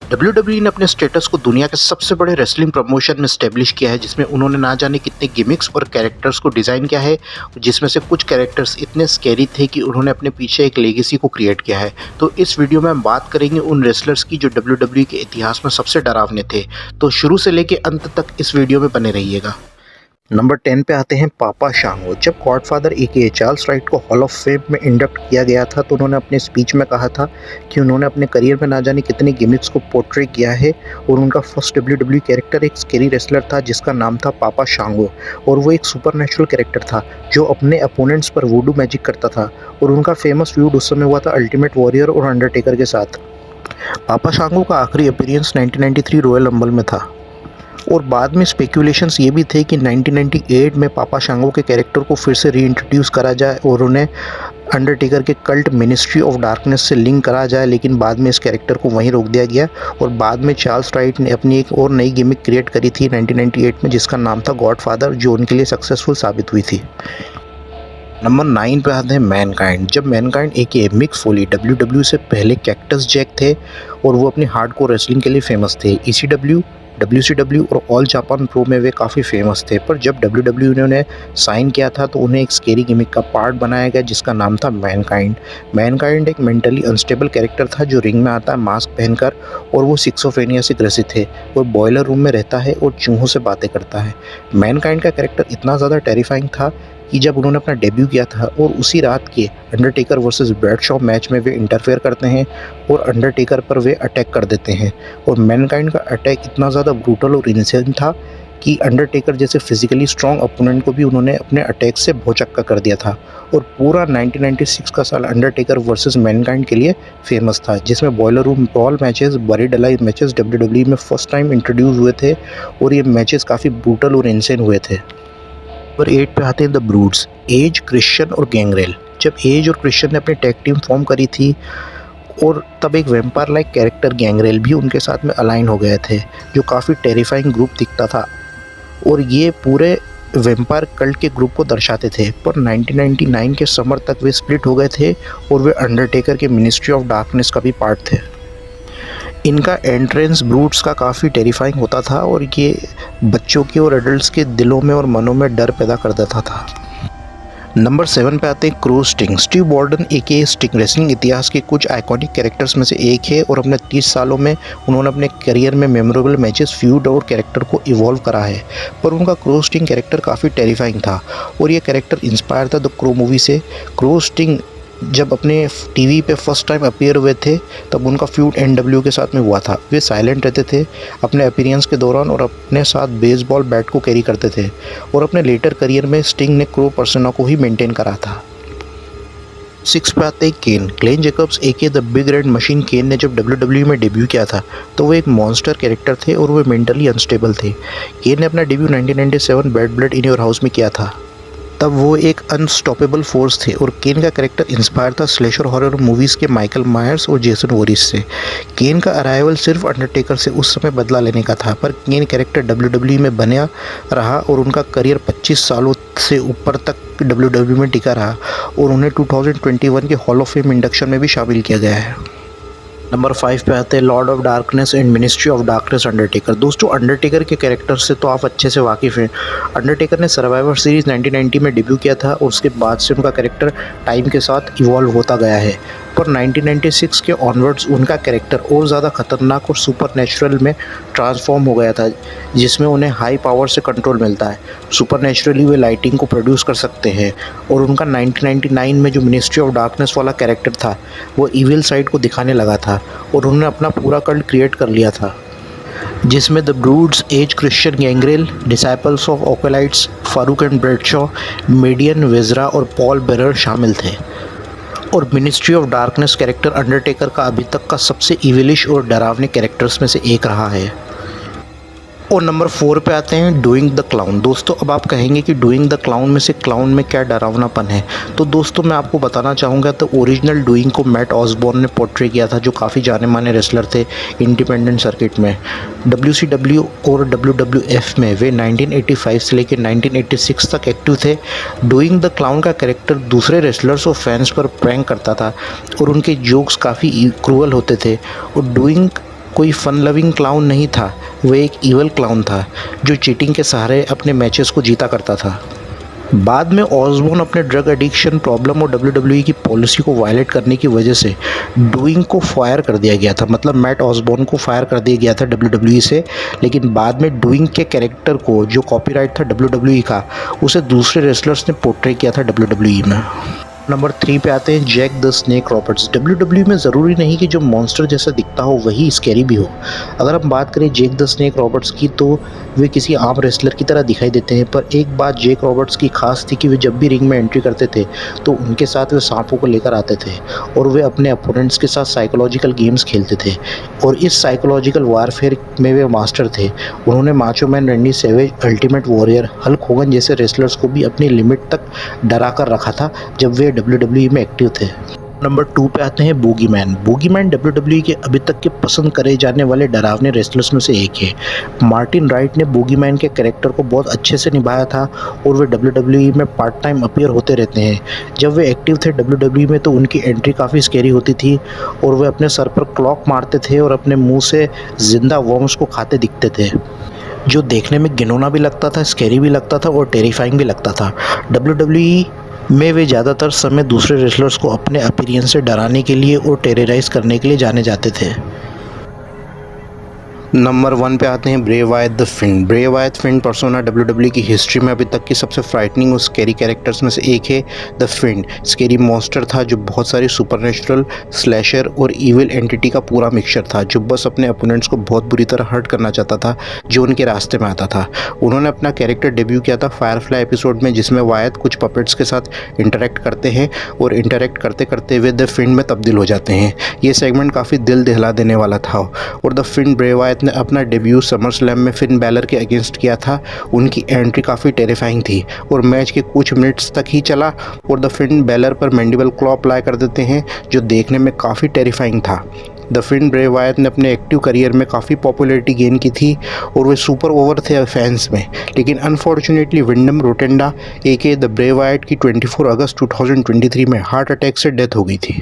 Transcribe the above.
WWE ने अपने status को दुनिया के सबसे बड़े रेसलिंग प्रमोशन में स्टैब्लिश किया है, जिसमें उन्होंने ना जाने कितने गिमिक्स और कैरेक्टर्स को डिज़ाइन किया है, जिसमें से कुछ कैरेक्टर्स इतने स्कैरी थे कि उन्होंने अपने पीछे एक लेगेसी को क्रिएट किया है। तो इस वीडियो में हम बात करेंगे उन रेसलर्स की जो डब्ल्यूडब्ल्यूई के इतिहास में सबसे डरावने थे। तो शुरू से लेकर अंत तक इस वीडियो में बने रहिएगा। नंबर 10 पे आते हैं पापा शांगो। जब गॉडफादर ए.के.ए. चार्ल्स राइट को हॉल ऑफ फेम में इंडक्ट किया गया था, तो उन्होंने अपने स्पीच में कहा था कि उन्होंने अपने करियर में ना जाने कितने गिमिक्स को पोर्ट्रे किया है, और उनका फर्स्ट डब्ल्यूडब्ल्यूई कैरेक्टर एक स्केरी रेसलर था जिसका नाम था पापा शांगो, और वो एक सुपरनेचुरल कैरेक्टर था जो अपने अपोनेंट्स पर वुडू मैजिक करता था, और उनका फेमस फ्यूड उस समय हुआ था अल्टीमेट वॉरियर और अंडरटेकर के साथ। पापा शांगो का आखिरी अपीयरेंस 1993 रॉयल रंबल में था, और बाद में स्पेकुलेशंस ये भी थे कि 1998 में पापा शांगो के कैरेक्टर को फिर से रीइंट्रोड्यूस करा जाए और उन्हें अंडरटेकर के कल्ट मिनिस्ट्री ऑफ डार्कनेस से लिंक करा जाए, लेकिन बाद में इस कैरेक्टर को वहीं रोक दिया गया, और बाद में चार्ल्स राइट ने अपनी एक और नई गिमिक क्रिएट करी थी 1998 में, जिसका नाम था गॉडफादर, जो उनके लिए सक्सेसफुल साबित हुई थी। नंबर 9 पे आते हैं मैनकाइंड। जब मैनकाइंड ए.के.ए. मिक फोली डब्ल्यूडब्ल्यू से पहले कैक्टस जैक थे, और वो अपनी हार्डकोर रेसलिंग के लिए फेमस थे। ECW, WCW और ऑल जापान प्रो में वे काफ़ी फेमस थे, पर जब डब्ल्यूडब्ल्यू ने उन्हें साइन किया था तो उन्हें एक स्केरी गिमिक का पार्ट बनाया गया जिसका नाम था मैनकाइंड। मैनकाइंड एक मेंटली अनस्टेबल कैरेक्टर था जो रिंग में आता है मास्क पहनकर, और वो सिक्सोफेनिया से ग्रसित है, वो बॉयलर रूम में रहता है और चूहों से बातें करता है। मैनकाइंड का कैरेक्टर इतना ज़्यादा टेरिफाइंग था कि जब उन्होंने अपना डेब्यू किया था और उसी रात के अंडरटेकर वर्सेस ब्रैडशॉ मैच में वे इंटरफेयर करते हैं और अंडरटेकर पर वे अटैक कर देते हैं, और मैनकाइंड का अटैक इतना ज़्यादा ब्रूटल और इनसेंट था कि अंडरटेकर जैसे फिजिकली स्ट्रॉन्ग अपोनेंट को भी उन्होंने अपने अटैक से भौचक्का कर दिया था। और पूरा 1996 का साल अंडरटेकर वर्सेस मैनकाइंड के लिए फेमस था, जिसमें boiler room brawl matches, buried alive matches WWE में फर्स्ट टाइम इंट्रोड्यूस हुए थे, और ये मैचेस काफ़ी ब्रूटल और इनसेंट हुए थे। नंबर 8 पे आते हैं द ब्रूड्स, एज, क्रिश्चियन और गैंगरेल। जब एज और क्रिश्चियन ने अपनी टैग टीम फॉर्म करी थी, और तब एक वैम्पायर लाइक कैरेक्टर गैंगरेल भी उनके साथ में अलाइन हो गए थे, जो काफ़ी टेरिफाइंग ग्रुप दिखता था, और ये पूरे वैम्पायर कल्ट के ग्रुप को दर्शाते थे। पर 1999 के समर तक वे स्प्लिट हो गए थे, और वे अंडरटेकर के मिनिस्ट्री ऑफ डार्कनेस का भी पार्ट थे। इनका एंट्रेंस ब्रूट्स का काफ़ी टेरिफाइंग होता था, और ये बच्चों के और एडल्ट्स के दिलों में और मनों में डर पैदा कर देता था। नंबर 7 पे आते हैं crow sting. Steve Borden AKA. Sting wrestling इतिहास के कुछ आइकॉनिक कैरेक्टर्स में से एक है, और अपने 30 सालों में उन्होंने अपने करियर में मेमोरेबल मैचेस, फ्यूड और कैरेक्टर को इवॉल्व करा है। पर उनका क्रो स्टिंग कैरेक्टर काफ़ी टेरिफाइंग था, और ये कैरेक्टर इंस्पायर था द क्रो मूवी से। क्रो स्टिंग जब अपने टीवी पे फर्स्ट टाइम अपीयर हुए थे, तब उनका फ्यूड NWO के साथ में हुआ था। वे साइलेंट रहते थे अपने अपीयरेंस के दौरान, और अपने साथ बेसबॉल बैट को कैरी करते थे, और अपने लेटर करियर में स्टिंग ने क्रो पर्सोना को ही मेंटेन करा था। 6 पे आते हैं Kane. Glenn Jacobs AKA. The big red machine Kane ने जब WWE में डेब्यू किया था, तो वो एक मॉन्स्टर कैरेक्टर थे, और वे मेंटली अनस्टेबल थे। केन ने अपना debut 1997 bad blood in your house में किया था। तब वो एक अनस्टॉपेबल फोर्स थे, और केन का कैरेक्टर इंस्पायर था स्लेशर हॉरर मूवीज़ के माइकल मायर्स और जेसन वोरिस से। केन का अराइवल सिर्फ अंडरटेकर से उस समय बदला लेने का था, पर केन कैरेक्टर WWE में बना रहा, और उनका करियर 25 सालों से ऊपर तक WWE में टिका रहा, और उन्हें 2021 के हॉल ऑफ फेम इंडक्शन में भी शामिल किया गया है। नंबर 5 पे आते हैं Lord of darkness and ministry of darkness Undertaker. दोस्तों, अंडरटेकर के कैरेक्टर से तो आप अच्छे से वाकिफ़ हैं। अंडरटेकर ने सर्वाइवर सीरीज़ 1990 में डेब्यू किया था, और उसके बाद से उनका कैरेक्टर टाइम के साथ इवॉल्व होता गया है। पर 1996 के ऑनवर्ड्स उनका कैरेक्टर और ज़्यादा खतरनाक और सुपर नेचुरल में ट्रांसफॉर्म हो गया था, जिसमें उन्हें हाई पावर से कंट्रोल मिलता है। सुपर नेचुरली वे लाइटिंग को प्रोड्यूस कर सकते हैं, और उनका 1999 में जो मिनिस्ट्री ऑफ डार्कनेस वाला कैरेक्टर था, वो इविल साइड को दिखाने लगा था, और उन्होंने अपना पूरा कल्ट क्रिएट कर लिया था, जिसमें the Broods, Edge, Christian, Gangrel, disciples of Acolytes, Faarooq and Bradshaw, Mideon, Viscera और पॉल बेरर शामिल थे। और ministry of darkness character Undertaker का अभी तक का सबसे इविलिश और डरावने कैरेक्टर्स में से एक रहा है। और नंबर 4 पे आते हैं डूइंग द क्लाउन। दोस्तों, अब आप कहेंगे कि डूइंग द क्लाउन में से क्लाउन में क्या डरावनापन है, तो दोस्तों मैं आपको बताना चाहूँगा, तो ओरिजिनल डूइंग को मैट ऑसबॉर्न ने पोर्ट्रे किया था, जो काफ़ी जाने माने रेसलर थे इंडिपेंडेंट सर्किट में। WCW और WWF में वे 1985 से लेकर 1986 तक एक्टिव थे। डूइंग द क्लाउन का कैरेक्टर दूसरे रेसलर्स और फैंस पर प्रैंक करता था, और उनके जोक्स काफ़ी क्रूअल होते थे। और डूइंग कोई फन लविंग क्लाउन नहीं था, वह एक इवल क्लाउन था जो चीटिंग के सहारे अपने मैचेस को जीता करता था। बाद में ऑसबॉर्न अपने ड्रग एडिक्शन प्रॉब्लम और डब्ल्यूडब्ल्यूई की पॉलिसी को वायलेट करने की वजह से डूइंग को फायर कर दिया गया था। मतलब मैट ऑसबॉर्न को फायर कर दिया गया था डब्ल्यूडब्ल्यूई से, लेकिन बाद में डूइंग के कैरेक्टर को जो कॉपीराइट था डब्ल्यूडब्ल्यूई का, उसे दूसरे रेसलर्स ने पोर्ट्रे किया था डब्ल्यूडब्ल्यूई में। नंबर 3 पे आते हैं Jake the Snake Roberts. WWE में ज़रूरी नहीं कि जो मॉन्स्टर जैसा दिखता हो वही स्कैरी भी हो। अगर हम बात करें जैक द स्नेक रॉबर्ट्स की, तो वे किसी आम रेसलर की तरह दिखाई देते हैं, पर एक बात जैक रॉबर्ट्स की खास थी कि वे जब भी रिंग में एंट्री करते थे तो उनके साथ वे सांपों को लेकर आते थे और वे अपने अपोनेंट्स के साथ साइकोलॉजिकल गेम्स खेलते थे और इस साइकोलॉजिकल वारफेयर में वे मास्टर थे। उन्होंने Macho Man, Randy Savage, Ultimate Warrior, Hulk Hogan जैसे रेसलर्स को भी अपनी लिमिट तक डरा कर रखा था जब वे डब्ल्यूडब्ल्यूई में एक्टिव थे। नंबर 2 पे आते हैं बूगीमैन। बूगीमैन डब्ल्यूडब्ल्यूई के अभी तक के पसंद करे जाने वाले डरावने रेसलर्स में से एक है। मार्टिन राइट ने बूगीमैन के कैरेक्टर को बहुत अच्छे से निभाया था और वे डब्ल्यूडब्ल्यूई में पार्ट टाइम अपीयर होते रहते हैं। जब वे एक्टिव थे डब्ल्यूडब्ल्यूई में तो उनकी एंट्री काफ़ी स्कैरी होती थी और वे अपने सर पर क्लॉक मारते थे और अपने मुँह से जिंदा वर्म्स को खाते दिखते थे, जो देखने में घिनौना भी लगता था, स्कैरी भी लगता था और टेरिफाइंग भी लगता था। डब्ल्यूडब्ल्यूई में वे ज़्यादातर समय दूसरे रेसलर्स को अपने अपीयरेंस से डराने के लिए और टेरराइज करने के लिए जाने जाते थे। नंबर 1 पे आते हैं ब्रे वायट द फिंड। ब्रे वायट फिंड पर्सोना डब्ल्यूडब्ल्यूई की हिस्ट्री में अभी तक की सबसे फ्राइटनिंग और स्कैरी कैरेक्टर्स में से एक है। द फिंड स्कैरी मॉन्स्टर था जो बहुत सारी सुपरनेचुरल, स्लैशर और इविल एंटिटी का पूरा मिक्सचर था, जो बस अपने अपोनेंट्स को बहुत बुरी तरह हर्ट करना चाहता था जो उनके रास्ते में आता था। उन्होंने अपना कैरेक्टर डेब्यू किया था फायरफ्लाई एपिसोड में, जिसमें वायत कुछ पपेट्स के साथ इंटरेक्ट करते हैं और इंटरेक्ट करते करते वे द फिंड में तब्दील हो जाते हैं। ये सेगमेंट काफ़ी दिल दहला देने वाला था और द फिंड ब्रे वायट ने अपना डेब्यू समर स्लैम में फिन बैलर के अगेंस्ट किया था। उनकी एंट्री काफ़ी टेरिफाइंग थी और मैच के कुछ मिनट्स तक ही चला और द फिन बैलर पर मैंडिबल क्लॉ अप्लाई कर देते हैं, जो देखने में काफ़ी टेरिफाइंग था। द फिन ब्रे वायट ने अपने एक्टिव करियर में काफ़ी पॉपुलैरिटी गेन की थी और वे सुपर ओवर थे फैंस में, लेकिन अनफॉर्चुनेटली विंडम रोटेंडा ए के द ब्रे वायट की 24 अगस्त 2023 में हार्ट अटैक से डेथ हो गई थी।